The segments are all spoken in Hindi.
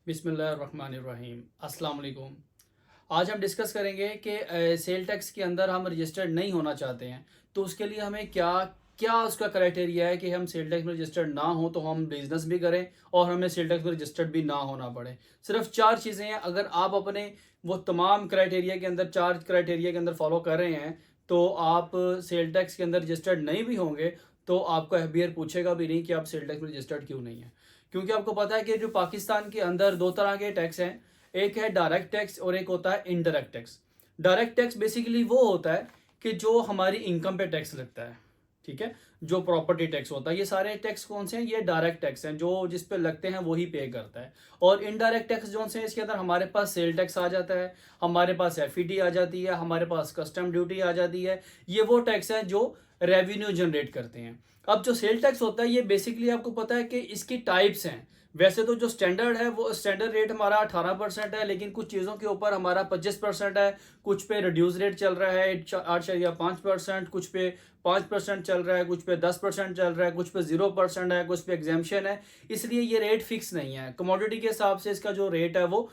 बिस्मिल्लाहिर्रहमानिर्रहीम। अस्सलाम वालेकुम। आज हम डिस्कस करेंगे कि सेल टैक्स के अंदर हम रजिस्टर्ड नहीं होना चाहते हैं, तो उसके लिए हमें क्या क्या उसका क्राइटेरिया है कि हम सेल टैक्स में रजिस्टर्ड ना हो तो हम बिजनेस भी करें और हमें सेल टैक्स में रजिस्टर्ड भी ना होना पड़े। सिर्फ चार चीज़ें हैं, अगर आप अपने वो तमाम क्राइटेरिया के अंदर चार क्राइटेरिया के अंदर फॉलो कर रहे हैं तो आप सेल टैक्स के अंदर रजिस्टर्ड नहीं भी होंगे तो आपको एफबीआर पूछेगा भी नहीं कि आप सेल टैक्स में रजिस्टर्ड क्यों नहीं है। क्योंकि आपको पता है कि जो पाकिस्तान के अंदर दो तरह के टैक्स हैं, एक है डायरेक्ट टैक्स और एक होता है indirect tax. Direct tax basically वो होता है कि जो हमारी इनकम पे टैक्स लगता है, ठीक है, जो प्रॉपर्टी टैक्स होता है। ये सारे टैक्स कौन से हैं? ये डायरेक्ट टैक्स हैं, जो जिस पे लगते हैं वही पे करता है। और इनडायरेक्ट टैक्स जो से इसके अंदर हमारे पास सेल टैक्स आ जाता है, हमारे पास एफईडी आ जाती है, हमारे पास कस्टम ड्यूटी आ जाती है। ये वो टैक्स हैं जो रेवेन्यू जनरेट करते हैं। अब जो सेल टैक्स होता है ये बेसिकली आपको पता है कि इसकी टाइप्स हैं। वैसे तो जो स्टैंडर्ड है वो स्टैंडर्ड रेट हमारा 18% है, लेकिन कुछ चीज़ों के ऊपर हमारा 25% है, कुछ पे रिड्यूस रेट चल रहा है 8.5%, कुछ पे 5% चल रहा है, कुछ पे 10% चल रहा है, कुछ पे 0% है, कुछ पे एग्जाम्पशन है। इसलिए ये रेट फिक्स नहीं है, कमोडिटी के हिसाब से इसका जो रेट है वो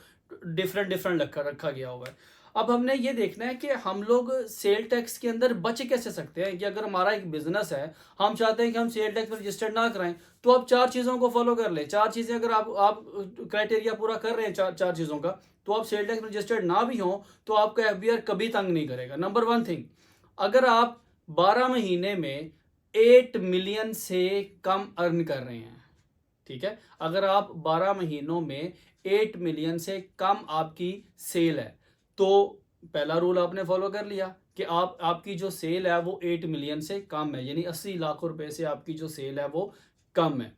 डिफरेंट डिफरेंट रखा गया हुआ है। अब हमने ये देखना है कि हम लोग सेल टैक्स के अंदर बच कैसे सकते हैं। कि अगर हमारा एक बिजनेस है, हम चाहते हैं कि हम सेल टैक्स में रजिस्टर्ड ना कराएं, तो आप चार चीज़ों को फॉलो कर लें। चार चीज़ें अगर आप क्राइटेरिया पूरा कर रहे हैं चार चार चीज़ों का, तो आप सेल टैक्स में रजिस्टर्ड ना भी हो तो आपका एफबीआर कभी तंग नहीं करेगा। नंबर वन थिंग, अगर आप 12 महीने में 8 मिलियन से कम अर्न कर रहे हैं, ठीक है, अगर आप 12 महीनों में 8 मिलियन से कम आपकी सेल है, तो पहला रूल आपने फॉलो कर लिया कि आपकी जो सेल है वो 8 मिलियन से कम है, यानी 80 लाख रुपए से आपकी जो सेल है वो कम है।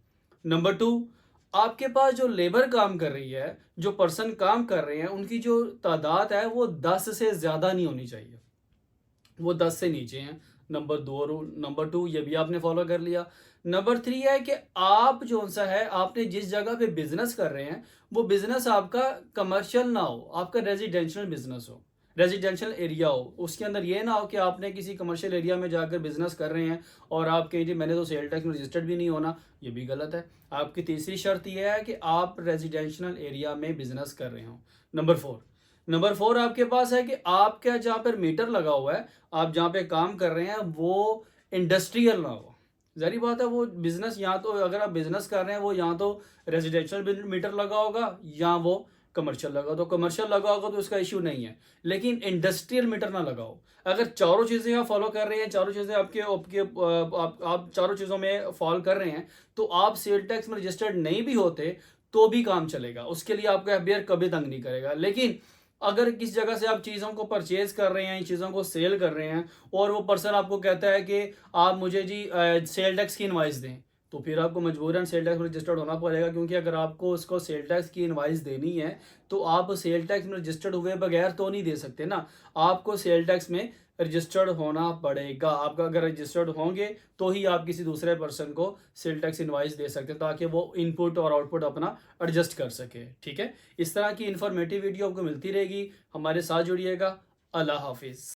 नंबर टू, आपके पास जो लेबर काम कर रही है, जो पर्सन काम कर रहे हैं, उनकी जो तादाद है वो 10 से ज़्यादा नहीं होनी चाहिए, वो 10 से नीचे हैं। नंबर टू ये भी आपने फॉलो कर लिया। नंबर थ्री है कि आप जो सा है आपने जिस जगह पे बिजनेस कर रहे हैं वो बिजनेस आपका कमर्शियल ना हो, आपका रेजिडेंशियल बिजनेस हो, रेजिडेंशियल एरिया हो। उसके अंदर ये ना हो कि आपने किसी कमर्शियल एरिया में जाकर बिजनेस कर रहे हैं और आप कहें जी मैंने तो सेल टैक्स में रजिस्टर्ड भी नहीं होना, ये भी गलत है। आपकी तीसरी शर्त यह है कि आप रेजिडेंशियल एरिया में बिजनेस कर रहे हो। नंबर फोर आपके पास है कि आपका जहाँ पर मीटर लगा हुआ है, आप जहाँ पे काम कर रहे हैं वो इंडस्ट्रियल ना हो। जारी बात है, वो बिजनेस या तो अगर आप बिजनेस कर रहे हैं वो या तो रेजिडेंशियल मीटर लगा होगा या वो कमर्शियल लगा, तो कमर्शियल लगा होगा तो इसका इश्यू नहीं है, लेकिन इंडस्ट्रियल मीटर ना लगाओ। अगर चारों चीज़ें आप फॉलो कर रहे हैं, चारों चीज़ें आपके आपके आप चारों चीज़ों में फॉलो कर रहे हैं, तो आप सेल टैक्स में रजिस्टर्ड नहीं भी होते तो भी काम चलेगा, उसके लिए आपका एफबीआर कभी तंग नहीं करेगा। लेकिन अगर किस जगह से आप चीज़ों को परचेज कर रहे हैं, चीज़ों को सेल कर रहे हैं और वो पर्सन आपको कहता है कि आप मुझे जी सेल टैक्स की इनवाइस दें, तो फिर आपको मजबूरन सेल टैक्स में रजिस्टर्ड होना पड़ेगा। क्योंकि अगर आपको उसको सेल टैक्स की इनवाइस देनी है तो आप सेल टैक्स में रजिस्टर्ड हुए बगैर तो नहीं दे सकते ना, आपको सेल टैक्स में रजिस्टर्ड होना पड़ेगा। आपका अगर रजिस्टर्ड होंगे तो ही आप किसी दूसरे पर्सन को सेल टैक्स इनवाइस दे सकते हैं, ताकि वो इनपुट और आउटपुट अपना एडजस्ट कर सके। ठीक है, इस तरह की इंफॉर्मेटिव वीडियो आपको मिलती रहेगी, हमारे साथ जुड़िएगा। अल्लाह हाफिज़।